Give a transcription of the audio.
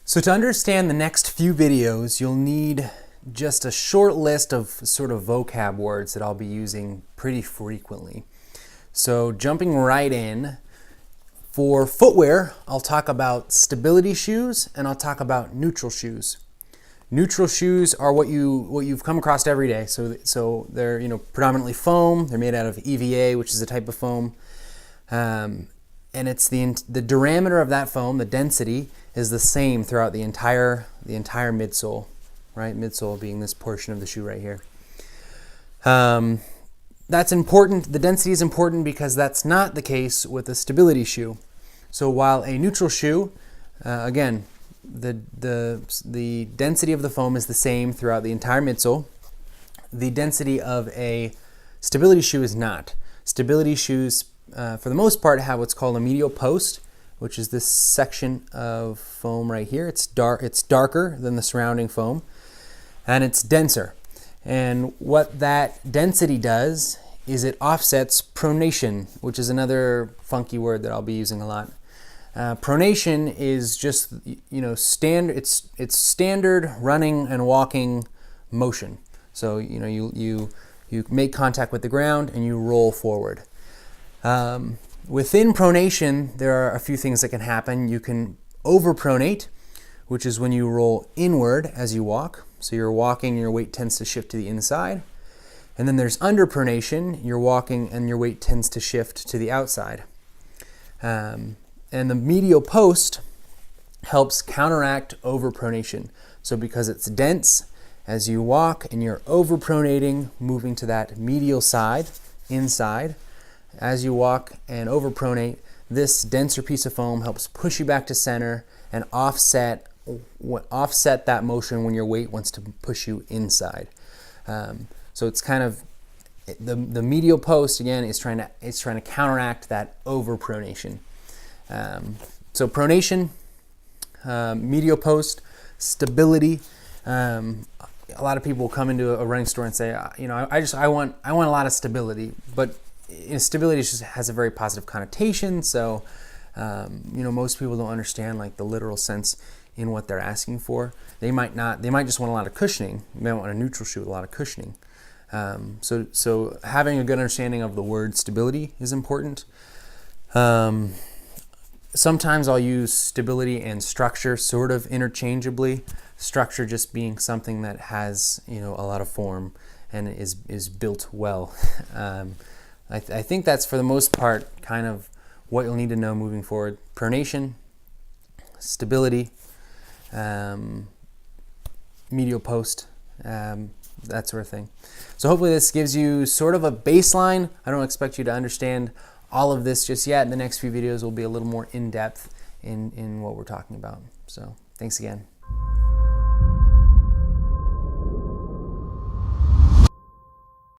So to understand the next few videos, you'll need just a short list of sort of vocab words that I'll be using pretty frequently. So jumping right in, for footwear, I'll talk about stability shoes and I'll talk about neutral shoes. Neutral shoes are what you've come across every day. So they're predominantly foam. They're made out of EVA, which is a type of foam, and it's the diameter of that foam, the density, is the same throughout the entire midsole, right? Midsole being this portion of the shoe right here. That's important. The density is important because that's not the case with a stability shoe. So while a neutral shoe, again, the density of the foam is the same throughout the entire midsole, the density of a stability shoe is not. Stability shoes, for the most part, have what's called a medial post, which is this section of foam right here. It's darker than the surrounding foam, and it's denser. And what that density does is it offsets pronation, which is another funky word that I'll be using a lot. Pronation is just standard. It's standard running and walking motion. So you make contact with the ground and you roll forward. Within pronation, there are a few things that can happen. You can overpronate, which is when you roll inward as you walk. So you're walking and your weight tends to shift to the inside. And then there's underpronation. You're walking and your weight tends to shift to the outside. And the medial post helps counteract overpronation. So because it's dense, as you walk and you're overpronating, moving to that medial side, inside, as you walk and overpronate, this denser piece of foam helps push you back to center and offset that motion when your weight wants to push you inside. So it's kind of the medial post again is trying to counteract that overpronation. So pronation, medial post, stability. A lot of people will come into a running store and say, I want a lot of stability, but stability just has a very positive connotation. So, most people don't understand like the literal sense in what they're asking for. They might just want a lot of cushioning. They might want a neutral shoe with a lot of cushioning. So having a good understanding of the word stability is important. Sometimes I'll use stability and structure sort of interchangeably. Structure just being something that has a lot of form and is built well. I think that's for the most part kind of what you'll need to know moving forward. Pronation, stability, medial post, that sort of thing. So hopefully this gives you sort of a baseline. I don't expect you to understand all of this just yet. In the next few videos will be a little more in-depth in what we're talking about. So thanks again.